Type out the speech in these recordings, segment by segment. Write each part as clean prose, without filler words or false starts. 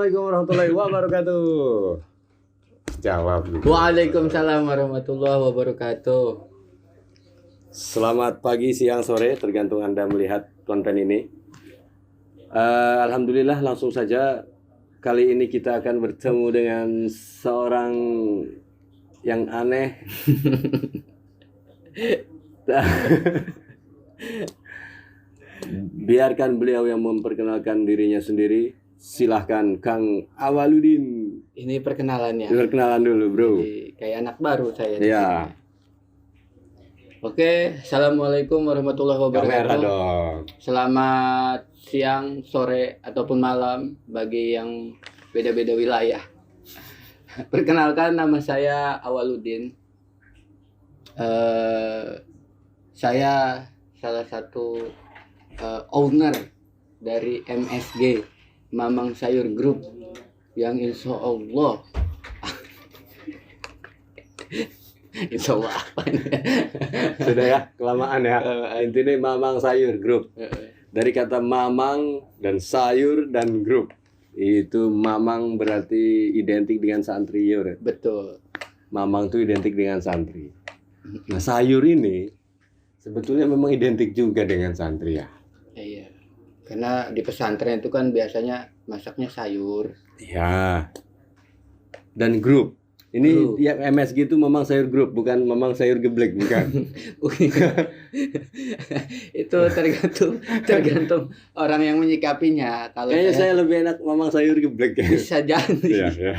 Assalamualaikum warahmatullahi wabarakatuh. Jawab. Waalaikumsalam warahmatullahi wabarakatuh. Selamat pagi, siang, sore, tergantung Anda melihat konten ini. Alhamdulillah, langsung saja kali ini kita akan bertemu dengan seorang yang aneh. Biarkan beliau yang memperkenalkan dirinya sendiri. Silahkan Kang Awaludin. Ini perkenalannya. Perkenalan dulu, bro. Jadi, kayak anak baru saya. di Ya, sini. Oke, assalamualaikum warahmatullahi kamera wabarakatuh. dong. Selamat siang, sore ataupun malam bagi yang beda-beda wilayah. Perkenalkan, nama saya Awaludin. Saya salah satu owner dari MSG Mamang Sayur Group yang insya Allah insya Allah apa ini? Sudah ya, kelamaan ya. Intinya Mamang Sayur Group. Dari kata mamang dan sayur dan grup. Itu mamang berarti identik dengan santri ya. Betul. Mamang itu identik dengan santri. Nah, sayur ini sebetulnya memang identik juga dengan santri ya. Iya. Karena di pesantren itu kan biasanya masaknya sayur. Iya. Dan grup. Ini Grup. ya MSG itu Mamang Sayur Group, bukan Mamang Sayur Geblek, bukan. Itu tergantung orang yang menyikapinya. Kalau Kayaknya saya lebih enak Mamang Sayur Geblek ya. bisa jadi. Iya, iya.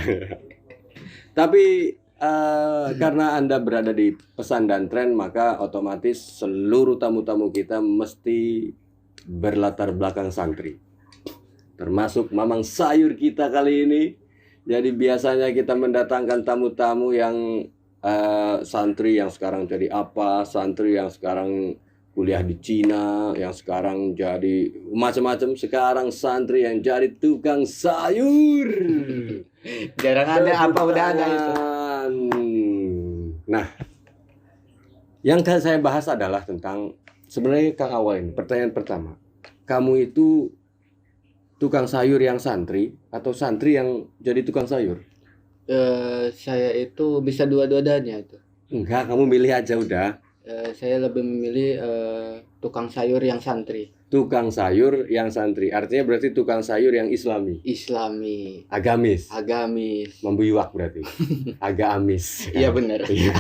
Tapi karena Anda berada di pesan dan tren, maka otomatis seluruh tamu-tamu kita mesti berlatar belakang santri. Termasuk Mamang Sayur kita kali ini. Jadi biasanya kita mendatangkan tamu-tamu yang santri yang sekarang jadi apa, santri yang sekarang kuliah di Cina, yang sekarang jadi macam-macam. Sekarang santri yang jadi tukang sayur. Jarang ada apa udah ada itu. Nah, yang saya bahas adalah tentang sebenarnya Kang Awal ini. Pertanyaan pertama, kamu itu tukang sayur yang santri atau santri yang jadi tukang sayur? Saya itu bisa dua-duanya itu. Enggak, kamu milih aja udah. Saya lebih memilih tukang sayur yang santri. Tukang sayur yang santri, artinya berarti tukang sayur yang islami. Islami, Agamis. Membuiwak berarti. Agak amis. Iya benar. Iya.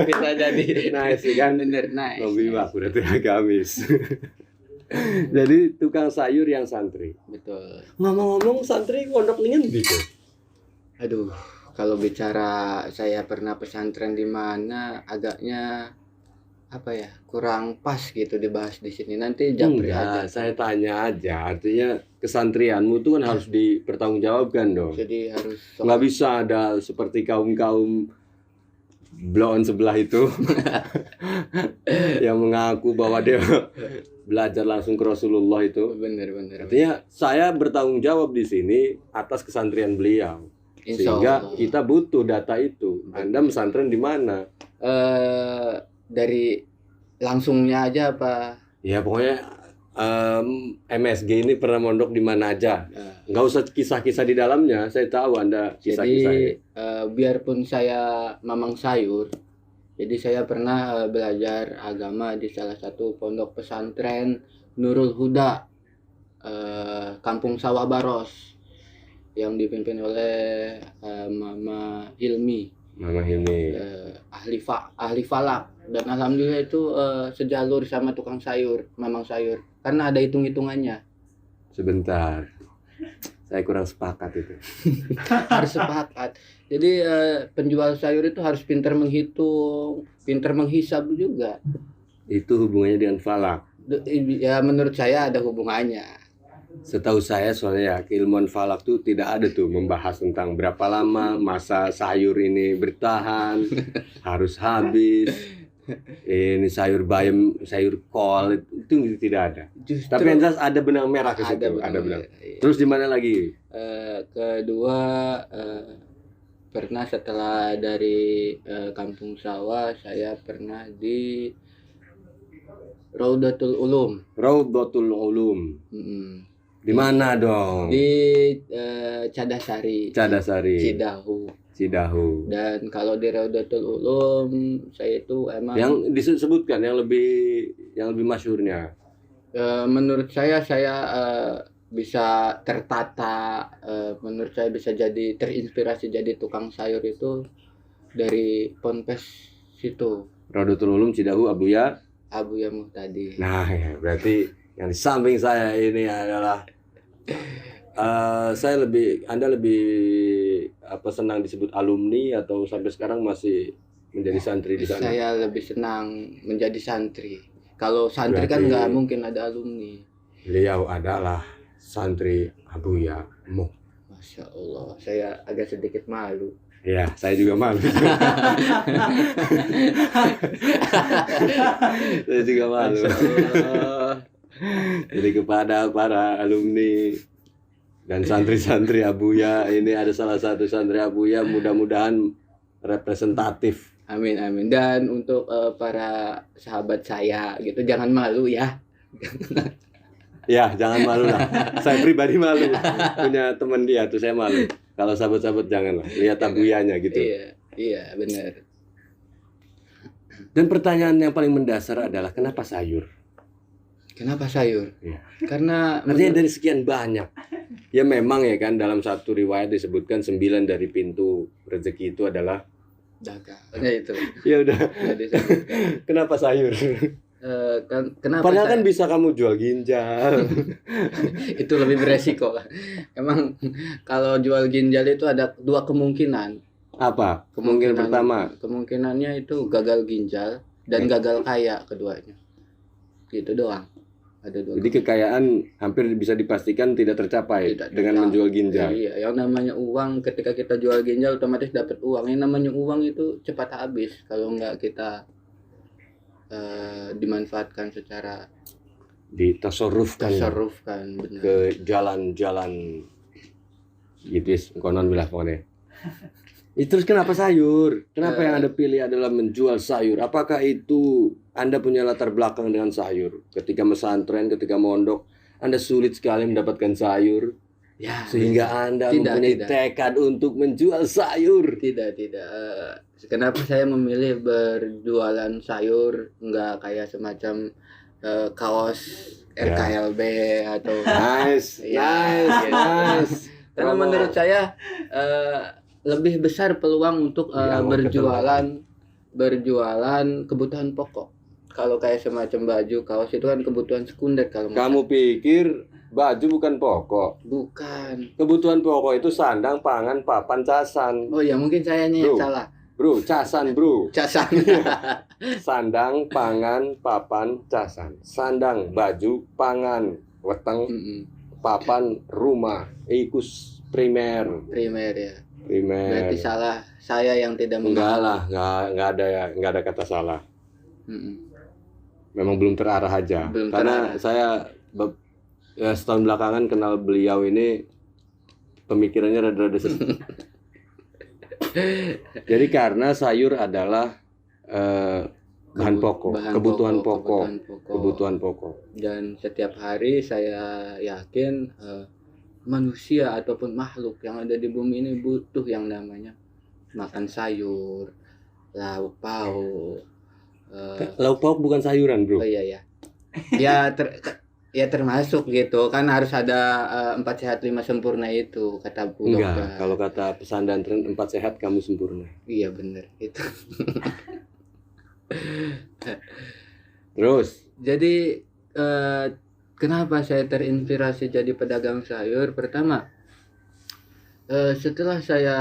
Bisa jadi. Nice kan? Bener, nice. Membuiwak berarti agamis. Jadi tukang sayur yang santri. Betul. Ngomong-ngomong, santri pondok ngendi kok? Aduh, kalau bicara saya pernah pesantren di mana agaknya apa ya, kurang pas gitu dibahas di sini. Nanti japri Enggak, aja. saya tanya aja. Artinya kesantrianmu itu kan harus dipertanggungjawabkan dong. Jadi harus Nggak bisa ada seperti kaum-kaum bloon sebelah itu yang mengaku bahwa dia belajar langsung ke Rasulullah itu. bener. Artinya saya bertanggung jawab di sini atas kesantrian beliau. Insya Sehingga Allah. kita butuh data itu. Anda pesantren di mana? Dari langsungnya aja apa? Ya pokoknya MSG ini pernah mondok di mana aja. Nggak usah kisah-kisah di dalamnya. Saya tahu Anda kisah-kisahnya. Jadi biarpun saya mamang sayur, jadi saya pernah belajar agama di salah satu pondok pesantren Nurul Huda, Kampung Sawah Baros, yang dipimpin oleh Mama Hilmi, Mama Hilmi. ahli falak, dan alhamdulillah itu sejalur sama tukang sayur, mamang sayur, karena ada hitung-hitungannya. Sebentar. Saya kurang sepakat itu. Harus sepakat. Jadi penjual sayur itu harus pintar menghitung, pintar menghisab juga. Itu hubungannya dengan falak. Ya menurut saya ada hubungannya. Setahu saya soalnya ya keilmuan falak tuh tidak ada tuh membahas tentang berapa lama masa sayur ini bertahan, harus habis. Ini sayur bayam, sayur kol itu tidak ada. Justru Tapi yang jelas ada benang merah ke situ, ada benang. Terus di mana lagi? Kedua, pernah setelah dari Kampung Sawah, saya pernah di Raudatul Ulum. Raudatul Ulum. Di mana dong? Di Cadasari, Cadasari, Cidahu. Cidahu. Dan kalau di Raudatul Ulum saya itu emang Yang disebutkan yang lebih masyhurnya. menurut saya bisa tertata, menurut saya bisa jadi terinspirasi jadi tukang sayur itu dari Ponpes situ, Raudatul Ulum Cidahu Abuya. Abuya Muhtadi. Nah, ya, berarti yang di samping saya ini adalah Anda lebih senang disebut alumni atau sampai sekarang masih menjadi santri di sana? Saya lebih senang menjadi santri. Kalau santri kan Berarti nggak mungkin ada alumni. Beliau adalah santri Abuya Muh. Masya Allah, saya agak sedikit malu. Ya, saya juga malu. Saya juga malu. Masya Allah. Jadi kepada para alumni dan santri-santri Abuya, ini ada salah satu santri Abuya, mudah-mudahan representatif. Amin amin. Dan untuk para sahabat saya gitu, jangan malu ya. Ya, jangan malu lah. Saya pribadi malu. Punya teman dia tuh saya malu. Kalau sahabat-sahabat jangan lah. Lihat Abuyanya gitu. Iya benar. Dan pertanyaan yang paling mendasar adalah kenapa sayur? Kenapa sayur? Iya. Karena Artinya dari sekian banyak. Ya memang ya kan dalam satu riwayat disebutkan 9 dari pintu rezeki itu adalah dagang. Nah itu. Ya udah. Jadi disebutkan. Kenapa sayur? Kenapa Padahal kan saya- bisa kamu jual ginjal. itu lebih beresiko. Emang kalau jual ginjal itu ada dua kemungkinan. Apa? Kemungkinan pertama. Kemungkinannya itu gagal ginjal dan gagal kaya keduanya. Gitu doang. Ada dua. Jadi kekayaan hampir bisa dipastikan tidak tercapai Tidak dengan tercapai. menjual ginjal. Iya, yang namanya uang ketika kita jual ginjal otomatis dapat uang. Yang namanya uang itu cepat habis kalau nggak kita dimanfaatkan secara Ditasarrufkan tasarrufkan, benar. ke jalan-jalan gitu ya, konon bilah pokoknya. Terus kenapa sayur? Kenapa yang Anda pilih adalah menjual sayur? Apakah itu Anda punya latar belakang dengan sayur? Ketika pesantren, ketika mondok, Anda sulit sekali mendapatkan sayur Ya, sehingga Anda mempunyai tidak. tekad untuk menjual sayur. Tidak. Kenapa saya memilih berjualan sayur, nggak kayak semacam kaos Ya. RKLB atau Nice. karena Promo. menurut saya lebih besar peluang untuk Ya, mau berjualan kebutuhan pokok. Kalau kayak semacam baju, kaos itu kan kebutuhan sekunder kalau nggak Kamu pikir baju bukan pokok? salah. Bukan. Kebutuhan pokok itu sandang, pangan, papan, casan. Oh ya mungkin saya yang Bro. salah. Bro, casan bro. Casan. Sandang, pangan, papan, casan. Sandang, baju, pangan, weteng, Mm-mm. papan, rumah. Ikus primer. Primer ya. Primer. Berarti salah saya yang tidak Enggak mengerti. lah, enggak ada kata salah. Mm-mm. Memang belum terarah aja. Belum Karena terarah. saya setahun belakangan kenal beliau ini pemikirannya rada-rada Jadi karena sayur adalah bahan pokok, kebutuhan pokok. Kebutuhan pokok. Dan setiap hari saya yakin manusia ataupun makhluk yang ada di bumi ini butuh yang namanya makan sayur, lauk pauk. Lauk pauk bukan sayuran, bro. Oh iya ya. Ya termasuk gitu kan harus ada 4 sehat 5 sempurna itu kata Bu Enggak, Dokter. kalau kata pesan dan tren 4 sehat kamu sempurna. Iya bener itu. Terus, Jadi kenapa saya terinspirasi jadi pedagang sayur? Pertama, setelah saya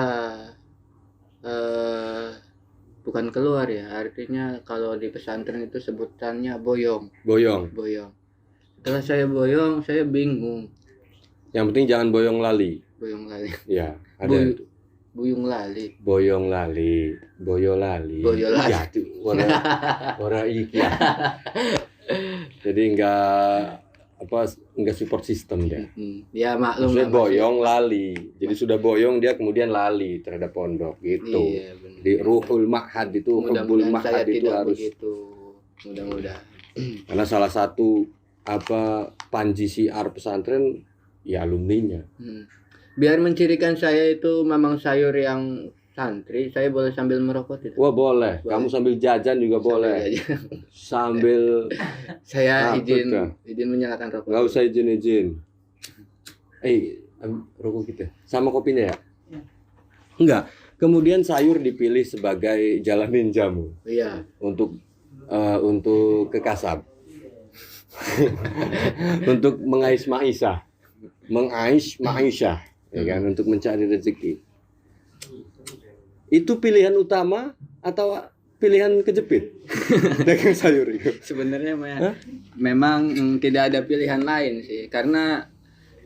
bukan keluar ya, artinya kalau di pesantren itu sebutannya boyong. boyong. Setelah saya boyong, saya bingung. Yang penting jangan boyong lali. Boyong lali. Ya, ada Boy- itu. Buyung lali. Boyong lali, boyo lali. Boyo lali. Ya, itu ora iki ya. Jadi enggak support system dia. Ya maklum Maksudnya lah, Mas. boyong lali. Jadi sudah boyong dia kemudian lali terhadap pondok gitu. Iya, benar. Di ruhul ma'had itu, hubbul Mudah-mudahan saya ma'had itu tidak harus begitu. Mudah-mudahan. karena salah satu panji siar pesantren ya alumninya. Biar mencirikan saya itu memang sayur yang santri, saya boleh sambil merokok itu. Wah boleh. Kamu sambil jajan juga boleh. Sambil saya Takut izin dah. menyalakan rokok. nggak usah izin. Rokok kita sama kopinya ya? Enggak. Kemudian sayur dipilih sebagai jalan ninjamu Iya. untuk ke kasab. Untuk mengais maisha, ya kan, untuk mencari rezeki. Itu pilihan utama atau pilihan kejepit? Dagang sayur itu. Sebenarnya memang tidak ada pilihan lain sih. Karena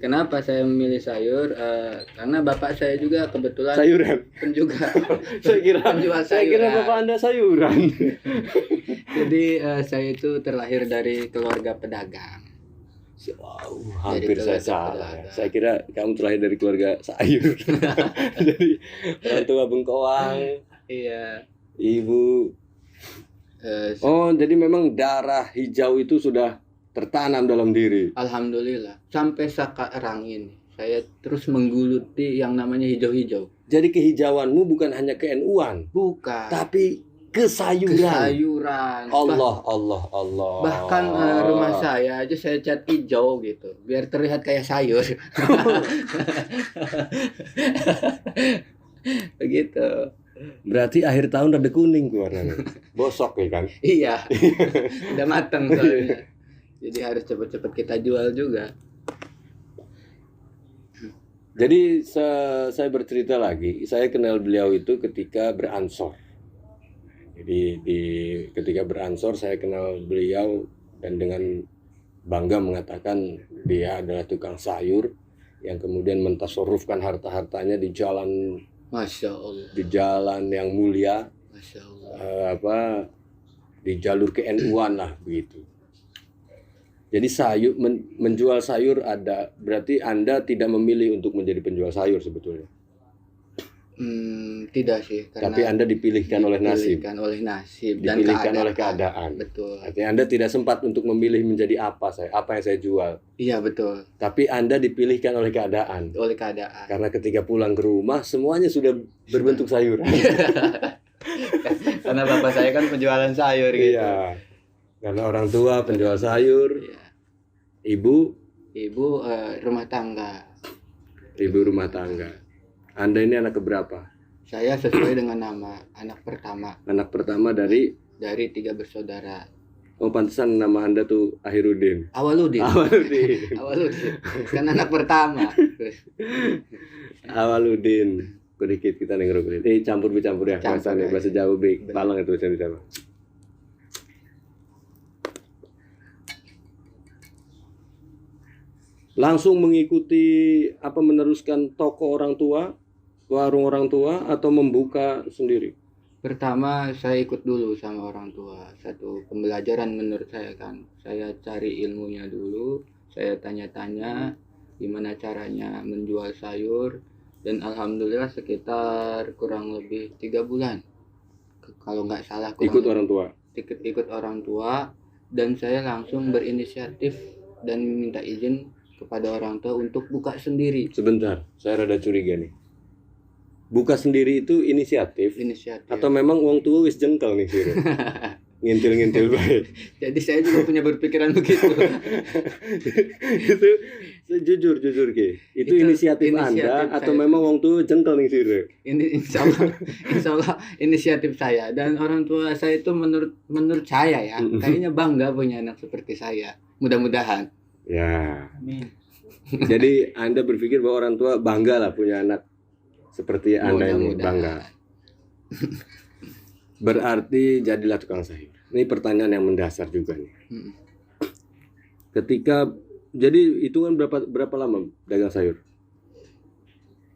kenapa saya memilih sayur? Karena bapak saya juga kebetulan Sayuran. juga penjual Saya kira sayuran. bapak Anda sayuran. Jadi saya itu terlahir dari keluarga pedagang. Wow, hampir Jadi saya keluarga salah. pedagang. Saya kira kamu terlahir dari keluarga sayur. Jadi orang tua bengkoang, Iya. ibu. Eh, Oh, jadi memang darah hijau itu sudah tertanam dalam diri. Alhamdulillah sampai sekarang ini saya terus menggeluti yang namanya hijau-hijau. Jadi kehijauanmu bukan hanya ke-NU-an, Bukan. tapi kesayuran. Sayuran. Allah. Bahkan rumah saya aja saya cat hijau gitu, biar terlihat kayak sayur. Begitu. Berarti akhir tahun rada kuning tuh warnanya. Bosok ya kan? Iya. Udah matang soalnya. Jadi harus cepet-cepet kita jual juga. Jadi saya bercerita lagi, saya kenal beliau itu ketika beransor. Jadi ketika beransor saya kenal beliau dan dengan bangga mengatakan dia adalah tukang sayur yang kemudian mentasarrufkan harta-hartanya di jalan Masya Allah. di jalan yang mulia, Masya Allah. di jalur ke-NU-an lah begitu. Jadi menjual sayur ada, berarti Anda tidak memilih untuk menjadi penjual sayur sebetulnya. Tidak sih, Tapi Anda dipilihkan oleh nasib. Dipilihkan oleh keadaan. Betul. Artinya Anda tidak sempat untuk memilih menjadi apa yang saya jual. Iya betul. Tapi Anda dipilihkan oleh keadaan. Oleh keadaan. Karena ketika pulang ke rumah semuanya sudah berbentuk sayur. Karena bapak saya kan penjualan sayur gitu. Iya. Karena orang tua penjual sayur. Iya. Ibu Rumah tangga. Ibu rumah tangga. Anda ini anak keberapa? Saya sesuai dengan nama, anak pertama Anak pertama dari 3 bersaudara. Oh, pantesan nama Anda tuh Ahirudin. Awaludin. Awaludin. Kan anak pertama. Awaludin. Sedikit kita nengrok. Campur ya. Bahasa Jawa baik. Palang itu bahasa Jawa. Langsung mengikuti meneruskan toko orang tua, warung orang tua, atau membuka sendiri? Pertama saya ikut dulu sama orang tua. Satu pembelajaran menurut saya kan. Saya cari ilmunya dulu. Saya tanya-tanya gimana caranya menjual sayur. Dan alhamdulillah sekitar kurang lebih 3 bulan. Kalau nggak salah. Ikut orang tua? Ikut orang tua. Dan saya langsung berinisiatif dan minta izin kepada orang tua untuk buka sendiri. Sebentar, saya rada curiga nih. Buka sendiri itu inisiatif atau memang uang tua wis jengkel nih sih? Ngintil baik. Jadi saya juga punya berpikiran begitu. Itu jujur Ki. Itu inisiatif Anda atau memang uang tua jengkel nih sih? Ini insya Allah inisiatif saya, dan orang tua saya itu menurut saya ya kayaknya bangga punya anak seperti saya. Mudah-mudahan. Ya. Jadi Anda berpikir bahwa orang tua bangga lah punya anak seperti Anda ini, bangga. Berarti jadilah tukang sayur. Ini pertanyaan yang mendasar juga nih. Jadi itu kan berapa lama dagang sayur?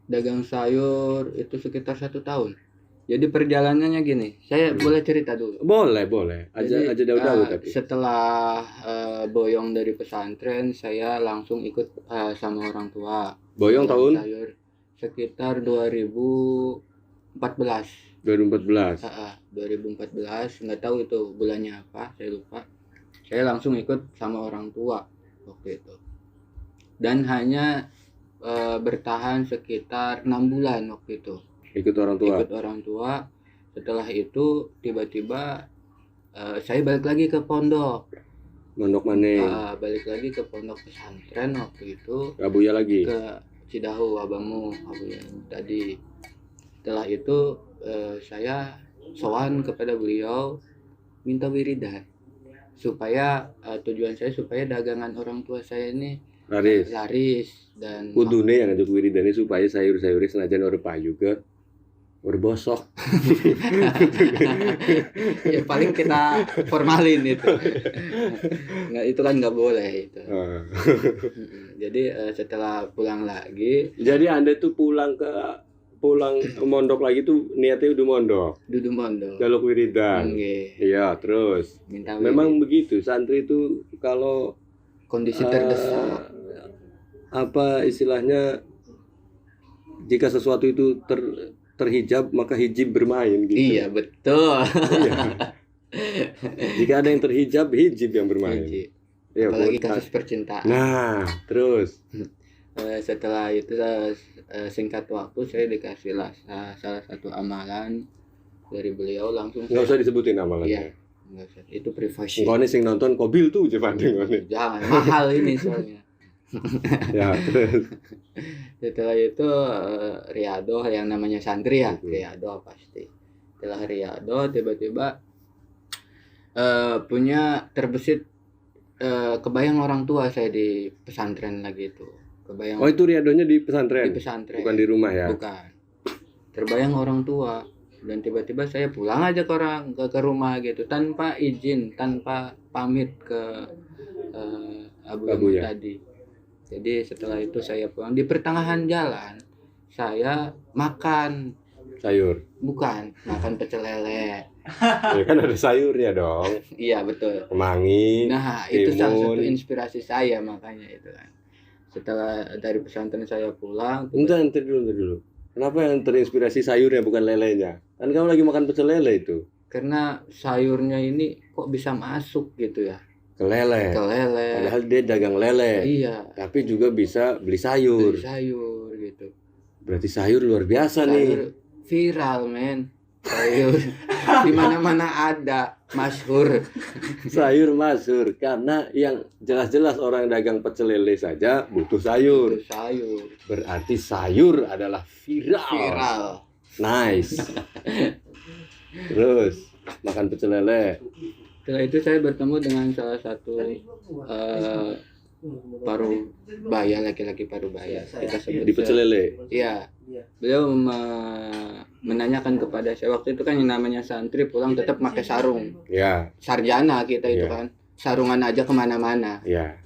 Dagang sayur itu sekitar 1 tahun. Jadi perjalanannya gini, saya boleh cerita dulu. Boleh. Aja jauh-jauh tapi. Setelah boyong dari pesantren, saya langsung ikut sama orang tua. Boyong tahun? Sayur sekitar 2014. 2014. 2014, nggak tahu itu bulannya apa, saya lupa. Saya langsung ikut sama orang tua waktu itu. dan hanya bertahan sekitar 6 bulan waktu itu. Ikut orang tua. Ikut orang tua. Setelah itu tiba-tiba saya balik lagi ke pondok. Mondok maning. Balik lagi ke pondok pesantren waktu itu, Abuya lagi. ke Cidahu, Abu yang tadi. Setelah itu saya sowan kepada beliau minta wiridan supaya tujuan saya supaya dagangan orang tua saya ini laris dan kudune yang ngajak wiridane supaya sayur-sayurnya senajan ora payu ke ora bosok. ya paling kita formalin itu. Nggak, itu kan nggak boleh itu. Jadi setelah pulang lagi. Jadi Anda tuh pulang mondok lagi tuh niatnya udah mondok. Dudu mondok. Jaluk wiridan. Iya, terus. Memang begitu, santri itu kalau kondisi terdesak. Apa istilahnya, jika sesuatu itu terhijab maka hijib bermain gitu. Iya, betul. Iya. Jika ada yang terhijab, hijib yang bermain. Ya, apalagi kasus percintaan. Nah, terus setelah itu singkat waktu saya dikasihlah salah satu amalan dari beliau langsung. Nggak usah disebutin amalannya. Iya, nggak usah. Itu privasi. Engkau nih sing nonton kobil tuh jangan mahal ini soalnya. Ya, terus. Setelah itu riado yang namanya santri ya, riado pasti. Setelah riado tiba-tiba punya terbesit kebayang orang tua saya di pesantren lagi itu. Kebayang. Oh, itu riadonya di pesantren. Di pesantren. Bukan di rumah ya. Bukan. Terbayang orang tua dan tiba-tiba saya pulang aja ke rumah gitu tanpa izin, tanpa pamit ke Abu ya? Tadi. Jadi setelah itu saya pulang, di pertengahan jalan saya makan sayur. Bukan, makan pecel lele. Ya kan ada sayurnya dong. Iya, betul. Kemangi. Nah, itu salah satu inspirasi saya makanya itu kan. Setelah dari pesantren saya pulang. Entar dulu. Kenapa yang terinspirasi sayurnya bukan lelenya? Kan kamu lagi makan pecel lele itu. Karena sayurnya ini kok bisa masuk gitu ya. Ke lele. Padahal dia dagang lele. Iya. Tapi juga bisa beli sayur. Gitu. Berarti sayur luar biasa nih. Viral, men. Sayur di mana-mana ada, masyhur. Sayur masyhur karena yang jelas-jelas orang dagang pecel lele saja butuh sayur. Berarti sayur adalah viral. Nice. Terus makan pecel lele. Setelah itu saya bertemu dengan salah satu parubaya, laki-laki parubaya. Kita sebut di pecel lele. Iya. Beliau menanyakan kepada saya waktu itu kan yang namanya santri pulang tetap pakai sarung. Ya. Sarjana kita itu kan. Sarungan aja kemana-mana. Ya.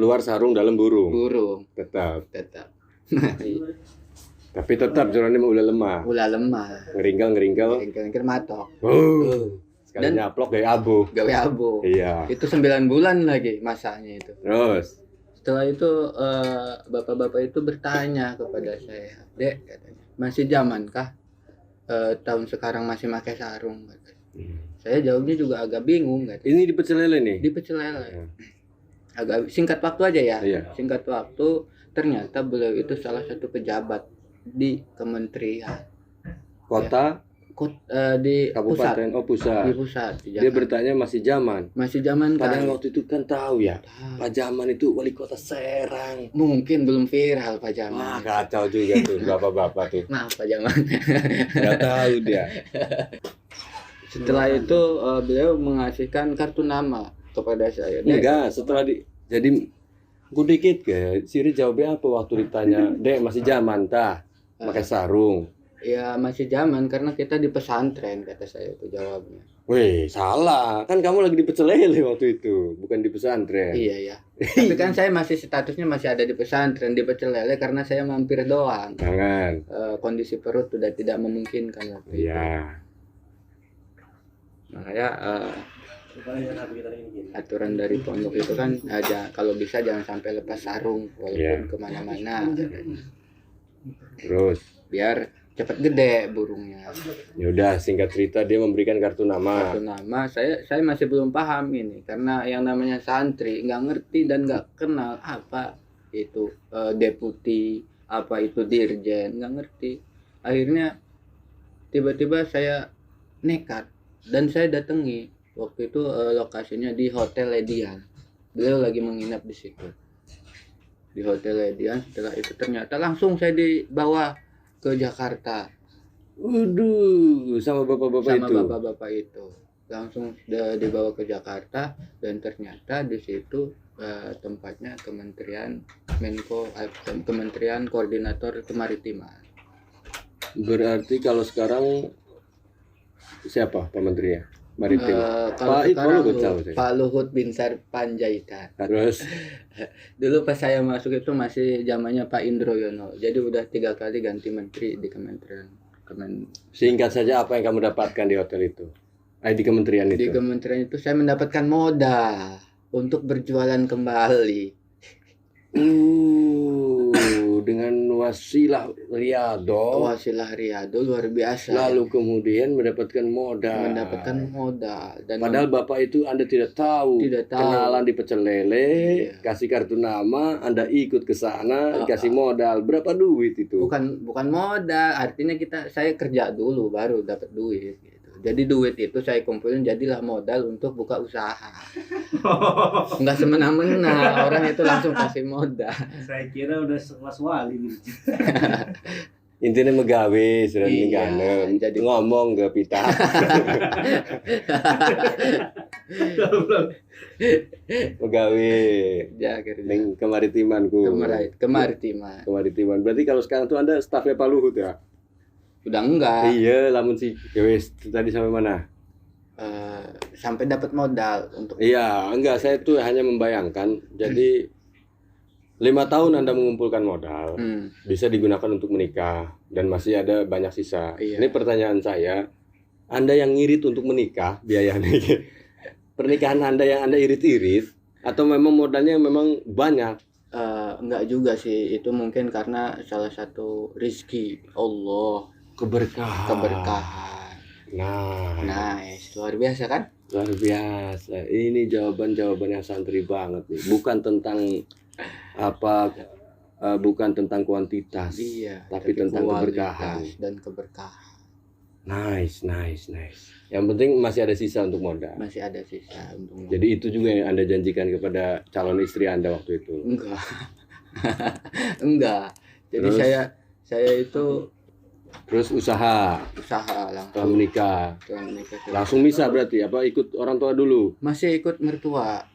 Luar sarung, dalam burung. Tetap. Tapi tetap jalannya udah lemah. Ngeringkel matok. Sekali nyaplok gawe abu. Iya. Itu 9 bulan lagi masanya itu. Terus setelah itu bapak-bapak itu bertanya kepada saya, "Dek," katanya, "masih zamankah tahun sekarang masih pakai sarung?" Saya jawabnya juga agak bingung, katanya. Ini di pecel lele nih. Di pecel lele. Agak singkat waktu aja ya. Iya. Singkat waktu ternyata beliau itu salah satu pejabat di kementerian. Kota di kabupaten pusat. Di pusat. Di dia bertanya masih zaman kan? Padahal waktu itu kan tahu ya. Pak Jaman itu wali kota Serang. Mungkin belum viral Pak Jaman. Kacau juga tuh bapak-bapak tuh. Maaf Pak Jaman. Nggak tahu dia. Setelah itu beliau mengasihkan kartu nama kepada saya. Enggak, setelah jadi gue dikit ke Siri jawabnya apa waktu ditanya, "Dek, masih zaman tah pakai sarung?" Ya masih zaman karena kita di pesantren, kata saya itu jawabnya. Wih, salah. Kan kamu lagi di pecel lele waktu itu, bukan di pesantren. Iya ya. Tapi kan saya masih statusnya masih ada di pesantren, di pecel lele karena saya mampir doang. Jangan. Kondisi perut sudah tidak memungkinkan waktu itu. Iya. Makanya aturan dari pondok itu kan kalau bisa jangan sampai lepas sarung walaupun kemana-mana. Terus biar cepat gede burungnya. Ya udah, singkat cerita dia memberikan kartu nama. Saya masih belum paham ini karena yang namanya santri nggak ngerti dan nggak kenal apa itu deputi, apa itu dirjen, nggak ngerti. Akhirnya tiba-tiba saya nekat dan saya datangi. Waktu itu lokasinya di Hotel Ledian. Beliau lagi menginap di situ. Di Hotel Ledian. Setelah itu ternyata langsung saya dibawa ke Jakarta Waduh, sama bapak-bapak sama itu. bapak-bapak itu. Langsung dibawa ke Jakarta dan ternyata di situ tempatnya Kementerian Koordinator Kemaritiman. Berarti kalau sekarang siapa Pak Menterinya? Maritim. Kalau Pak sekarang Luhut tahu saya. Pak Luhut Binsar Panjaitan. Terus Dulu pas saya masuk itu masih zamannya Pak Indroyono. Jadi udah 3 kali ganti menteri di singkat saja apa yang kamu dapatkan di hotel itu? Di kementerian di itu. kementerian itu saya mendapatkan modal untuk berjualan kembali. Dengan wasilah Riyadho. Wasilah Riyadho luar biasa. Lalu kemudian mendapatkan modal. Dan Padahal Bapak itu Anda tidak tahu. Kenalan di pecel lele, Iya. kasih kartu nama, Anda ikut ke sana, kasih modal. Berapa duit itu? bukan modal, artinya saya kerja dulu baru dapat duit gitu. Jadi duit itu saya kumpulin jadilah modal untuk buka usaha. Enggak semena-mena, orang itu langsung kasih modal. Saya kira udah sekelas wali gitu. Intinya megawe sudah Iya, ganem, jadi ngomong ke pita. Megawe ya kerja ning kemaritimanku. kemaritiman. Berarti kalau sekarang tuh Anda stafnya Pak Luhut ya? Udah enggak. Iya, lamun sih. Ya wes, tadi sampai mana? Sampai dapat modal untuk Iya, enggak, saya tuh hanya membayangkan. Jadi 5 tahun Anda mengumpulkan modal, bisa digunakan untuk menikah dan masih ada banyak sisa. Iya. Ini pertanyaan saya, Anda yang ngirit untuk menikah biayanya, pernikahan Anda yang Anda irit-irit atau memang modalnya memang banyak? enggak juga sih, itu mungkin karena salah satu rezeki Allah, keberkahan. Nice, luar biasa kan? Luar biasa. Ini jawaban-jawaban yang santri banget nih. Bukan tentang bukan tentang kuantitas, Iya, tapi tentang kualitas keberkahan. dan keberkahan. Nice. Yang penting masih ada sisa untuk modal. Masih ada sisa untuk modal. Jadi itu juga yang Anda janjikan kepada calon istri Anda waktu itu. Enggak. Enggak. Jadi Terus? saya itu Terus usaha usaha setelah langsung menikah. menikah. Langsung bisa berarti apa ikut orang tua dulu? Masih ikut mertua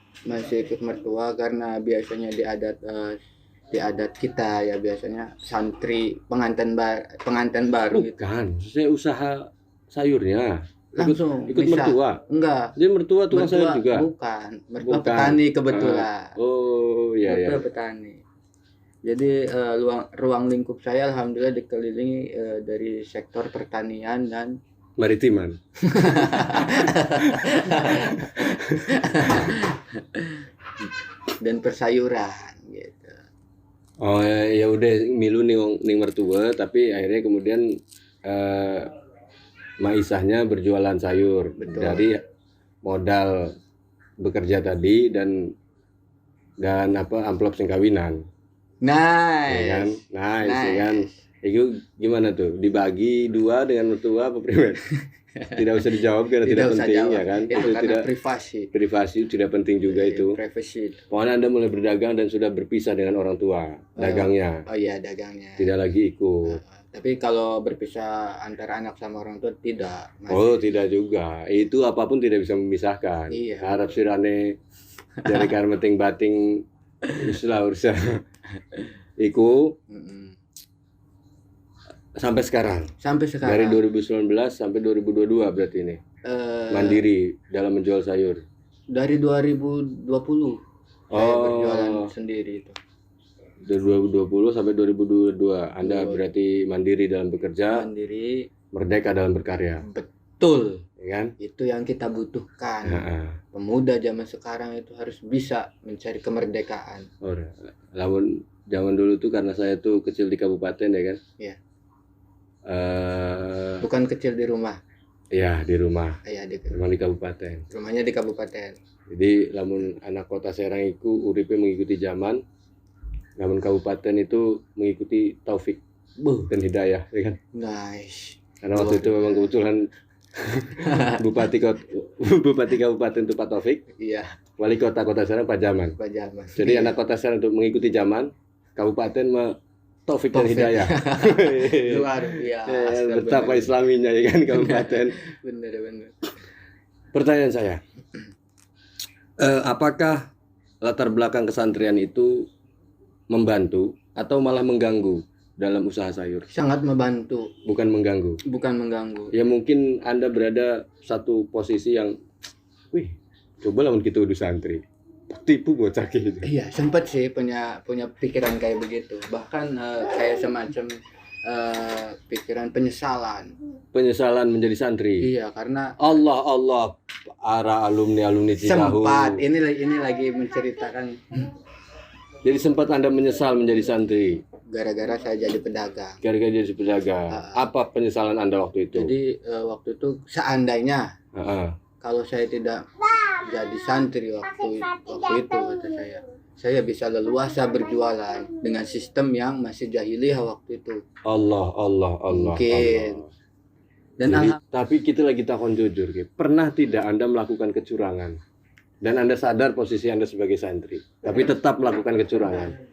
karena biasanya di adat kita ya biasanya santri pengantin baru gitu. Bukan, saya usaha sayurnya. Langsung Ikut bisa. mertua. Enggak. Jadi mertua tukang sayur juga. Bukan, mertua Bukan. petani kebetulan. Oh iya ya. Mertua petani. Jadi ruang lingkup saya alhamdulillah dikelilingi dari sektor pertanian dan Maritiman. dan persayuran gitu. Oh ya udah milu ning mertua tapi akhirnya kemudian Maisahnya berjualan sayur. Betul. Dari modal bekerja tadi dan amplop sengkawinan. Nice. Ya kan? Nice. Ya kan? Nice. Itu gimana tuh? Dibagi 2 dengan mertua apa privat? Tidak usah dijawab karena tidak usah penting jawab. ya kan? Itu karena tidak privasi tidak penting juga itu. Privacy. Pokoknya Anda mulai berdagang dan sudah berpisah dengan orang tua dagangnya. Oh iya, dagangnya. Tidak lagi ikut. Tapi kalau berpisah antara anak sama orang tua tidak. Oh, tidak juga. Itu apapun tidak bisa memisahkan. Iya. Harap sirane dari karmeting bating istilah urusan. Iku Mm-mm. sampai sekarang. Sampai Dari sekarang. 2019 sampai 2022 berarti ini. Mandiri dalam menjual sayur. Dari 2020 saya berjualan sendiri itu. Dari 2020 sampai 2022 Anda berarti mandiri dalam bekerja, Mandiri. merdeka dalam berkarya, Betul. ya kan? Itu yang kita butuhkan. Heeh. Pemuda zaman sekarang itu harus bisa mencari kemerdekaan. Lamun zaman dulu tuh karena saya tuh kecil di kabupaten ya kan? Iya. Bukan kecil di rumah. Ya di rumah. Iya, Rumah di kabupaten. rumahnya di kabupaten. Jadi lamun anak kota Serang iku uripe mengikuti zaman Ngamen Kabupaten itu mengikuti Taufik dan Hidayah, ya kan? Nice. Karena waktu itu memang kebetulan Bupati Kabupaten itu Pak Taufik, Iya, wali kota Serang Pak Jaman. Pak Jaman. Jadi anak kota Serang untuk mengikuti zaman, kabupaten Taufik dan Taufik. Hidayah. Luar biasa. Betapa islaminya ya kan kabupaten. Bener. Pertanyaan saya, apakah latar belakang kesantrian itu membantu atau malah mengganggu dalam usaha sayur? Sangat membantu, Bukan mengganggu. bukan mengganggu. Ya mungkin Anda berada satu posisi yang, wih, coba lawan kita udah santri, tipu bocah gitu. Iya, sempat sih punya pikiran kayak begitu. Bahkan kayak semacam pikiran penyesalan. Penyesalan menjadi santri. Iya, karena Allah, para alumni Cidahu. sempat ini lagi menceritakan Jadi sempat Anda menyesal menjadi santri gara-gara saya jadi pedagang. gara-gara jadi pedagang. Apa penyesalan Anda waktu itu? Jadi waktu itu seandainya Heeh. kalau saya tidak jadi santri waktu itu kata saya bisa leluasa berjualan dengan sistem yang masih jahiliyah waktu itu. Allah. Mungkin. Allah. Dan Jadi, tapi kita lagi takon jujur, Ki. Pernah tidak Anda melakukan kecurangan? Dan Anda sadar posisi Anda sebagai santri, tapi tetap melakukan kecurangan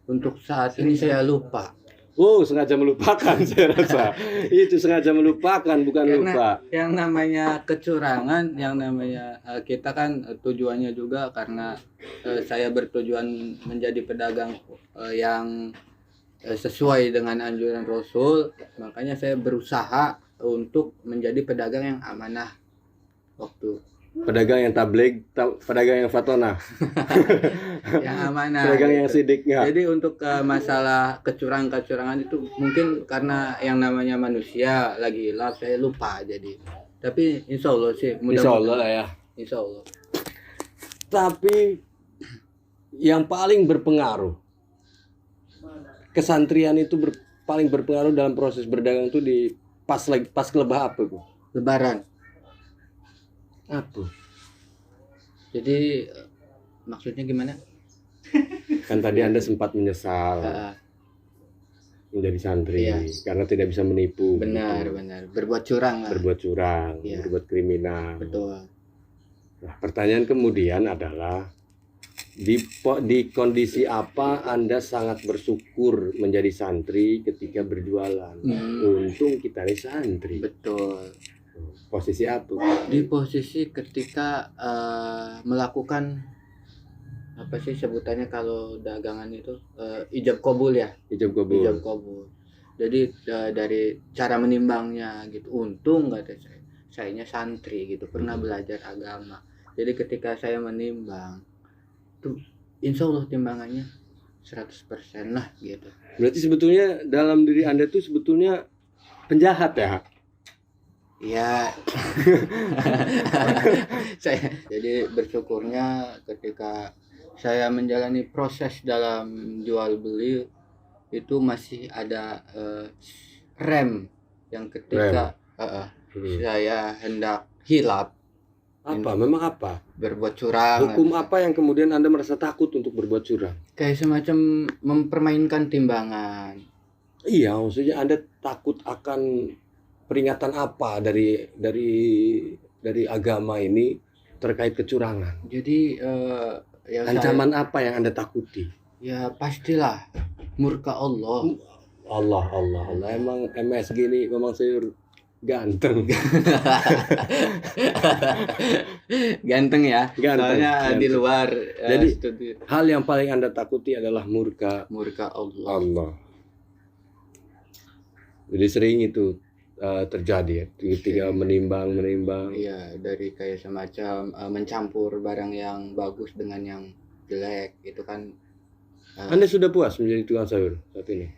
untuk saat ini saya lupa. Oh, sengaja melupakan saya rasa. Itu sengaja melupakan, bukan lupa. Yang namanya kecurangan, yang namanya kita kan tujuannya juga karena saya bertujuan menjadi pedagang yang sesuai dengan anjuran Rasul, makanya saya berusaha untuk menjadi pedagang yang amanah waktu. Pedagang yang tabligh, pedagang yang fatona, Yang amanah. pedagang yang gitu. sidik nggak? Jadi untuk masalah kecurangan itu mungkin karena yang namanya manusia lagi hilaf, saya lupa jadi. Tapi insya Allah sih. Insya Allah lah ya. Insya Allah. Tapi yang paling berpengaruh, kesantrian itu paling berpengaruh dalam proses berdagang itu di pas kelebah apa Bu? Lebaran. Apa? Jadi maksudnya gimana? Kan tadi Anda sempat menyesal menjadi santri Iya. karena tidak bisa menipu. Benar. Berbuat curang lah. Berbuat curang, Iya. berbuat kriminal. Betul. Nah, pertanyaan kemudian adalah di kondisi apa Anda sangat bersyukur menjadi santri ketika berjualan? Untung kita ini santri. Betul. Posisi apa? Di posisi ketika melakukan apa sih sebutannya kalau dagangan itu ijab kabul ya. Ijab kabul. Ijab kabul. Jadi dari cara menimbangnya gitu. Untung kata sayanya santri gitu, pernah belajar agama. Jadi ketika saya menimbang tuh insya Allah timbangannya 100% lah gitu. Berarti sebetulnya dalam diri Anda tuh sebetulnya penjahat ya? Iya. Saya jadi bersyukurnya ketika saya menjalani proses dalam jual beli itu masih ada rem yang ketika saya hendak hilap. Apa? Memang apa? Berbuat curang. Hukum apa yang kemudian Anda merasa takut untuk berbuat curang? Kayak semacam mempermainkan timbangan. Iya, maksudnya Anda takut akan peringatan apa dari agama ini terkait kecurangan? Jadi ancaman apa yang Anda takuti? Ya pastilah murka Allah. Allah. Emang MSG ini memang sayur ganteng. Ganteng ya. Soalnya di luar jadi studi. Hal yang paling Anda takuti adalah murka Allah. Jadi sering itu terjadi ya, ketika menimbang. Iya, dari kayak semacam mencampur barang yang bagus dengan yang jelek itu kan. Anda sudah puas menjadi tukang sayur saat ini?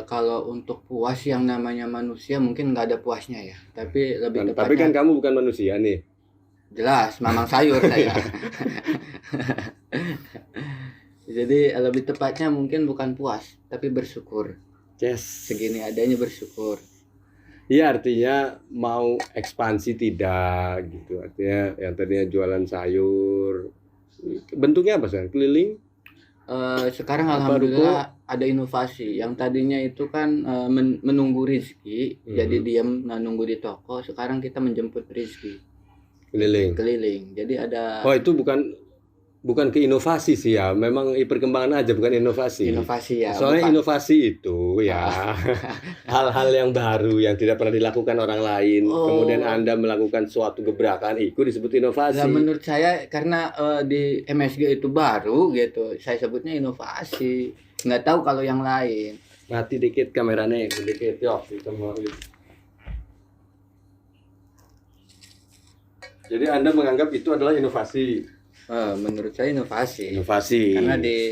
Kalau untuk puas yang namanya manusia mungkin nggak ada puasnya ya, tapi lebih tepatnya. Tapi kan kamu bukan manusia nih. Jelas, mamang sayur saya. Jadi lebih tepatnya mungkin bukan puas, tapi bersyukur. Yes. Segini adanya bersyukur. Iya, artinya mau ekspansi tidak gitu. Artinya yang tadinya jualan sayur Bentuknya apa sih? Keliling? Sekarang Apa alhamdulillah ada inovasi. Yang tadinya itu kan menunggu rezeki, jadi diam nunggu di toko. Sekarang kita menjemput rezeki Keliling. keliling. Jadi ada Oh, itu bukan ke inovasi sih ya, memang perkembangan aja, bukan inovasi. inovasi ya. Soalnya bukan. inovasi itu ya hal-hal yang baru yang tidak pernah dilakukan orang lain. Oh. Kemudian Anda melakukan suatu gebrakan, itu disebut inovasi. Lah, menurut saya karena di MSG itu baru gitu, saya sebutnya inovasi. Nggak tahu kalau yang lain. Mati dikit kameranya, dikit yo, itu mau. Jadi Anda menganggap itu adalah inovasi. Menurut saya inovasi. Inovasi. Karena di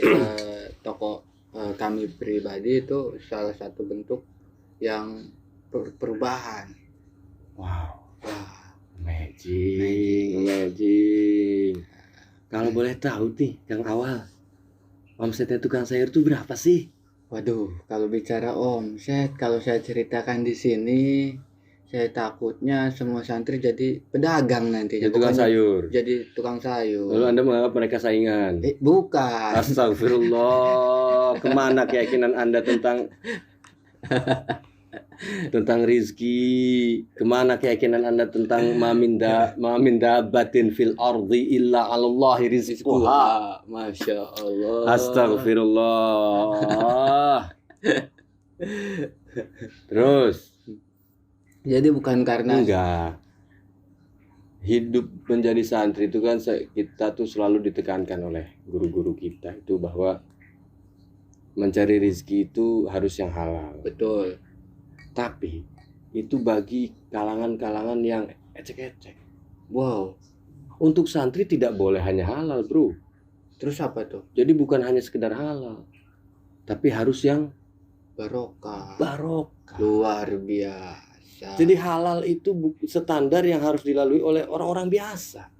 toko kami pribadi itu salah satu bentuk yang perubahan. Wow, Wah, magic. Kalau boleh tahu nih, yang awal omsetnya tukang sayur itu berapa sih? waduh, kalau bicara omset, kalau saya ceritakan di sini, saya takutnya semua santri jadi pedagang nanti. Jadi tukang sayur. Jadi tukang sayur. Lalu Anda menganggap mereka saingan. Bukan. Astagfirullah. Kemana keyakinan Anda tentang rizki? Kemana keyakinan Anda tentang maminda batin fil ardi illa 'alallahi rizquha? Wah, Masya Allah. Astagfirullah. Terus Jadi bukan karena enggak. Hidup menjadi santri itu kan kita tuh selalu ditekankan oleh guru-guru kita itu bahwa mencari rezeki itu harus yang halal. betul. Tapi itu bagi kalangan-kalangan yang ecek-ecek. Wow. Untuk santri tidak boleh hanya halal, bro. Terus apa tuh? Jadi bukan hanya sekedar halal, tapi harus yang Barokah. barokah. Luar biasa. Jadi halal itu standar yang harus dilalui oleh orang-orang biasa.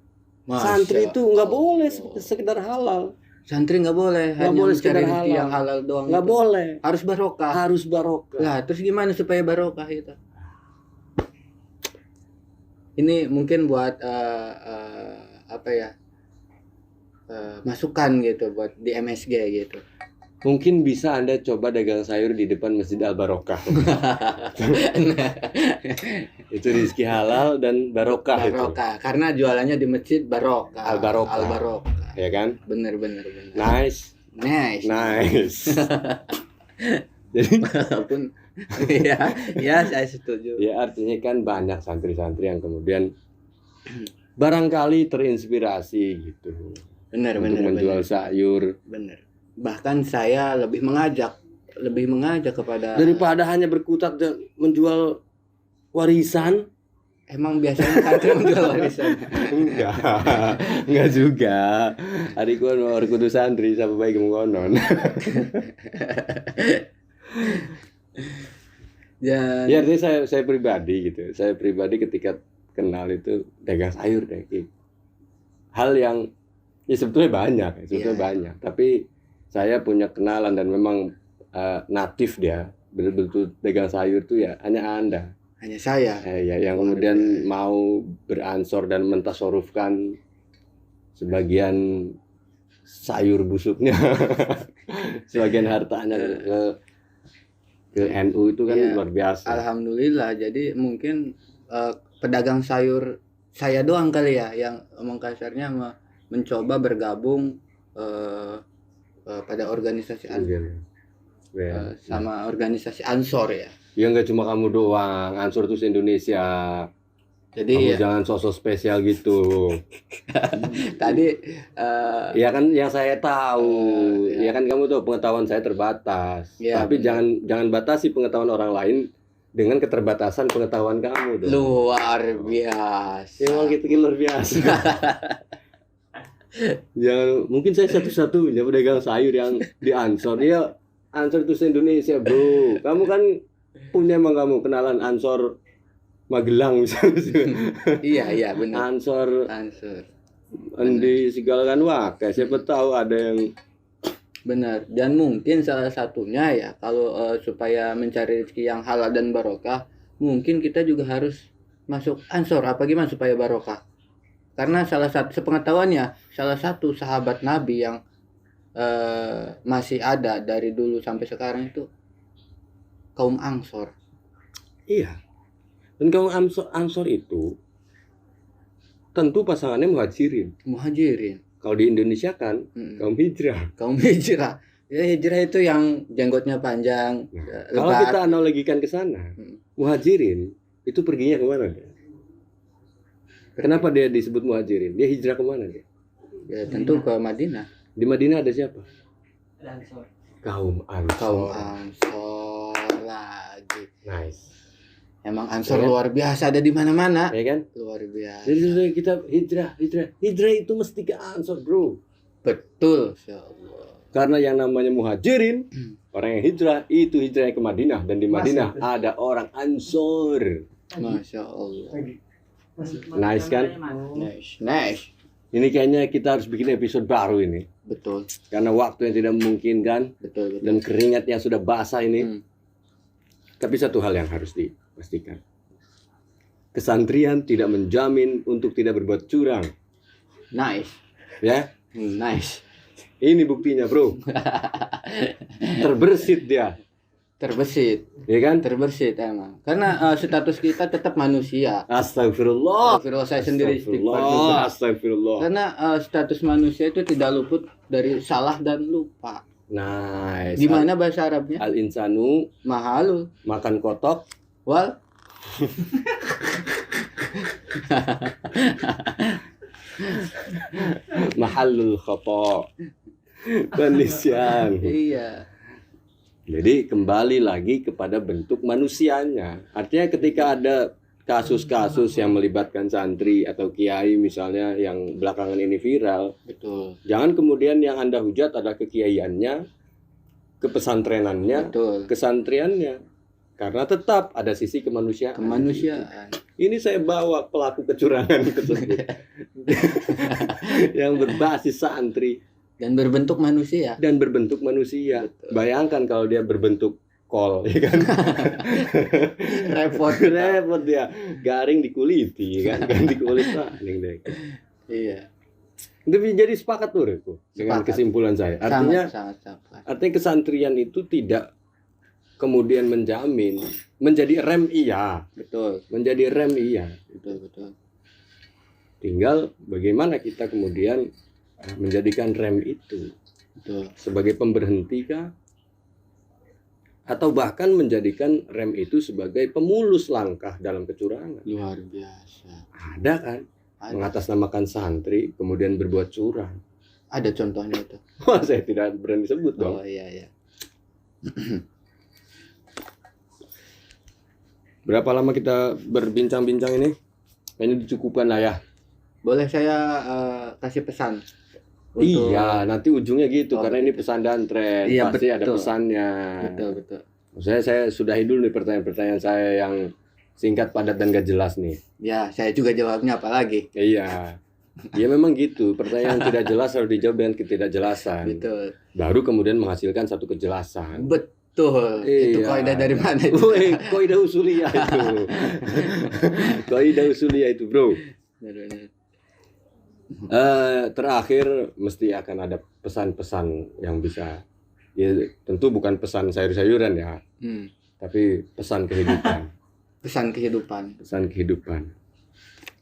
Masya Santri itu nggak boleh Allah. sekedar halal. Santri nggak boleh Nggak hanya boleh mencari sekedar rezeki halal. yang halal doang. Nggak itu. boleh. Harus barokah. Harus barokah. Lah, terus gimana supaya barokah itu? Ini mungkin buat apa ya? Masukan gitu buat di MSG gitu. Mungkin bisa Anda coba dagang sayur di depan Masjid Al Barokah. Itu rezeki halal dan barokah, Barokah, karena jualannya di masjid barokah. Al Barokah. Al Barokah. itu. Ya kan? Bener. Nice. Jadi Walaupun ya saya setuju. ya artinya kan banyak santri-santri yang kemudian barangkali terinspirasi gitu. Bener. Untuk menjual sayur. Bener. Bahkan saya lebih mengajak kepada Daripada hanya berkutat menjual warisan. emang biasanya santri menjual warisan. Enggak juga. Adikku mau kudu santri sampai baik mengonon. Dan Ya artinya saya pribadi gitu. Saya pribadi ketika kenal itu dagang sayur deh. Hal yang ya sebetulnya banyak, tapi saya punya kenalan dan memang natif dia, betul-betul dagang sayur tuh ya hanya Anda. hanya saya. Ya, yang kemudian mau beransor dan mentasarufkan sebagian sayur busuknya, sebagian hartanya ke NU itu kan Ya, luar biasa. Alhamdulillah. Jadi mungkin pedagang sayur saya doang kali ya yang omong kasarnya mencoba bergabung pada organisasi sama organisasi Ansor ya. Ya nggak cuma kamu doang, Ansor itu Indonesia. Jadi Kamu ya, jangan sosok spesial gitu. tadi Ya kan yang saya tahu, ya. ya kan kamu tahu pengetahuan saya terbatas. Ya, Tapi benar. jangan batasi pengetahuan orang lain dengan keterbatasan pengetahuan kamu dong. luar biasa. Ya, emang gitu luar biasa. Jangan, mungkin saya satu-satunya pedagang sayur yang di Ansor. Ya, Ansor itu se-Indonesia, bro. Kamu kan punya emang kamu kenalan Ansor Magelang misalnya. Iya benar. Ansor Ansor. di Sigalakan Wakai. Siapa tahu ada yang Benar. Dan mungkin salah satunya ya kalau supaya mencari rezeki yang halal dan barokah, mungkin kita juga harus masuk Ansor apa gimana supaya barokah? Karena sepengetahuannya salah satu sahabat Nabi yang masih ada dari dulu sampai sekarang itu kaum Ansor. Iya. Dan kaum Ansor itu tentu pasangannya muhajirin. Muhajirin. Kalau di Indonesia kan kaum hijrah. Kaum hijrah. Ya, hijrah itu yang jenggotnya panjang. Nah, kalau kita analogikan ke sana, muhajirin itu perginya kemana dia? Kenapa dia disebut muhajirin? Dia hijrah kemana dia? Ya, tentu ke Madinah. Di Madinah ada siapa? Ansor. Kaum Ansor. Kaum Ansor lagi. Nice. Emang Ansor Ya. luar biasa, ada di mana-mana. Ya kan? Luar biasa. Jadi kita hijrah itu mesti ke Ansor, bro. Betul, insyaallah. Karena yang namanya muhajirin, orang yang hijrah itu hijrah ke Madinah, dan di Madinah ada orang Ansor. Masya Allah. Nice kan? Nice. Ini kayaknya kita harus bikin episode baru ini, Betul. karena waktu yang tidak memungkinkan Betul. dan keringat yang sudah basah ini. Hmm. Tapi satu hal yang harus dipastikan, kesantrian tidak menjamin untuk tidak berbuat curang, Nice. ya. Nice. Ini buktinya, bro. Terbersit dia, Terbesit. ya kan? Terbesit emang. Karena status kita tetap manusia. Astagfirullah. Astagfirullah, saya sendiri istighfar juga. Astagfirullah. Karena status manusia itu tidak luput dari salah dan lupa. Nice. Gimana bahasa Arabnya? Al insanu Mahalu makan kotok. wal Mahallul khata. Penisyan. iya. Jadi kembali lagi kepada bentuk manusianya. Artinya ketika ada kasus-kasus yang melibatkan santri atau kiai misalnya yang belakangan ini viral, Betul. jangan kemudian yang Anda hujat ada kekiaiannya, kepesantrenannya, Betul. kesantriannya. Karena tetap ada sisi kemanusiaan. Kemanusiaan. Ini saya bawa pelaku kecurangan tersebut yang berbasis santri Dan berbentuk manusia. dan berbentuk manusia. Betul. Bayangkan kalau dia berbentuk kol, ya kan? Repot. Repot dia, garing dikuliti, ya kan? Ganti kulit paling deh. Iya. Tapi jadi sepakat tuh Reko, dengan Sepakat. kesimpulan saya. Artinya sangat. kesantrian itu tidak kemudian menjamin menjadi rem iya, Betul. menjadi rem iya. Betul. Tinggal bagaimana kita kemudian menjadikan rem itu Betul. sebagai pemberhenti kah? Atau bahkan menjadikan rem itu sebagai pemulus langkah dalam kecurangan. Luar biasa. Ada kan? Ada. Mengatasnamakan santri kemudian berbuat curang. Ada contohnya itu. Wah, saya tidak berani sebut dong. Oh iya. Berapa lama kita berbincang-bincang ini? Kayaknya dicukupkan lah ya. Boleh saya kasih pesan? Iya, nanti ujungnya gitu, Oh, karena ini pesan dan tren. Iya, Pasti ada betul. pesannya. Betul. Saya sudahi dulu nih pertanyaan-pertanyaan saya yang singkat, padat, dan gak jelas nih. Ya, saya juga jawabnya apalagi. Iya. Ya memang gitu, pertanyaan yang tidak jelas harus dijawab dengan ketidakjelasan. Betul. Baru kemudian menghasilkan satu kejelasan. Betul. Itu Iya. kaidah dari mana itu? Woi, kaidah usuliyah itu. Kaidah usuliyah itu, bro. Benar. Terakhir mesti akan ada pesan-pesan yang bisa, ya tentu bukan pesan sayur-sayuran ya, tapi pesan kehidupan. Pesan kehidupan. Pesan kehidupan.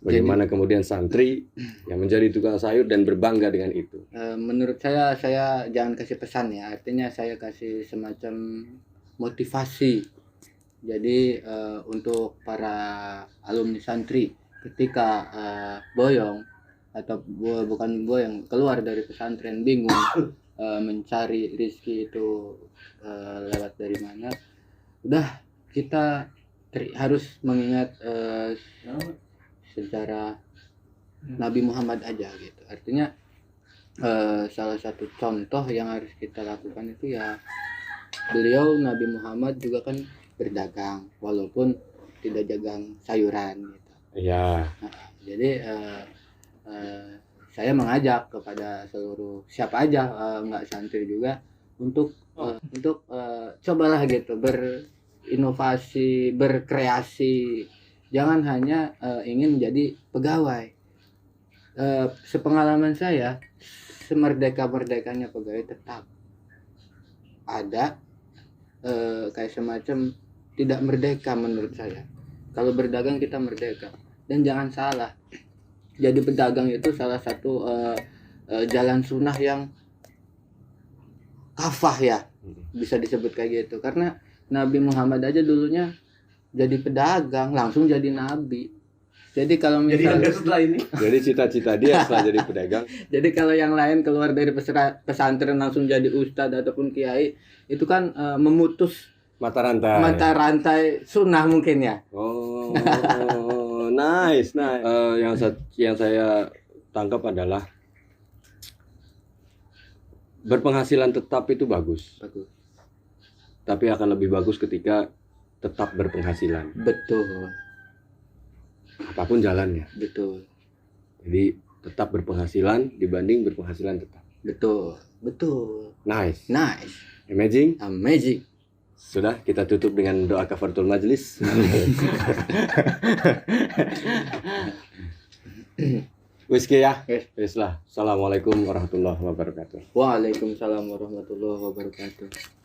Bagaimana kemudian santri yang menjadi tukang sayur dan berbangga dengan itu. Menurut saya jangan kasih pesan ya. Artinya saya kasih semacam motivasi. Jadi untuk para alumni santri ketika boyong atau bukan boyong, keluar dari pesantren bingung mencari rezeki itu lewat dari mana, udah kita harus mengingat sejarah Nabi Muhammad aja gitu. Artinya salah satu contoh yang harus kita lakukan itu ya, beliau Nabi Muhammad juga kan berdagang walaupun tidak dagang sayuran gitu. Iya. Jadi saya mengajak kepada seluruh siapa aja nggak santri juga untuk cobalah gitu berinovasi, berkreasi. Jangan hanya ingin menjadi pegawai. Sepengalaman saya, semerdeka-merdekanya pegawai tetap ada kayak semacam tidak merdeka menurut saya. Kalau berdagang kita merdeka, dan jangan salah, jadi pedagang itu salah satu jalan sunnah yang kafah ya, bisa disebut kayak gitu, karena Nabi Muhammad aja dulunya jadi pedagang langsung jadi nabi. Jadi kalau Jadi misalnya ada setelah ini. Jadi cita-cita dia setelah jadi pedagang. jadi kalau yang lain keluar dari pesantren langsung jadi ustadz ataupun kiai, itu kan memutus Mata rantai. mata rantai sunnah mungkin ya. Oh, nice. Yang saya tangkap adalah berpenghasilan tetap itu bagus, Bagus. tapi akan lebih bagus ketika tetap berpenghasilan, Betul, apapun jalannya. betul, Jadi tetap berpenghasilan dibanding berpenghasilan tetap. betul, betul. Nice, Nice, amazing. amazing. Sudah, kita tutup dengan doa kafaratul majlis. Wis ki ya. Yes. Wis lah. Assalamualaikum warahmatullahi wabarakatuh. Waalaikumsalam warahmatullahi wabarakatuh.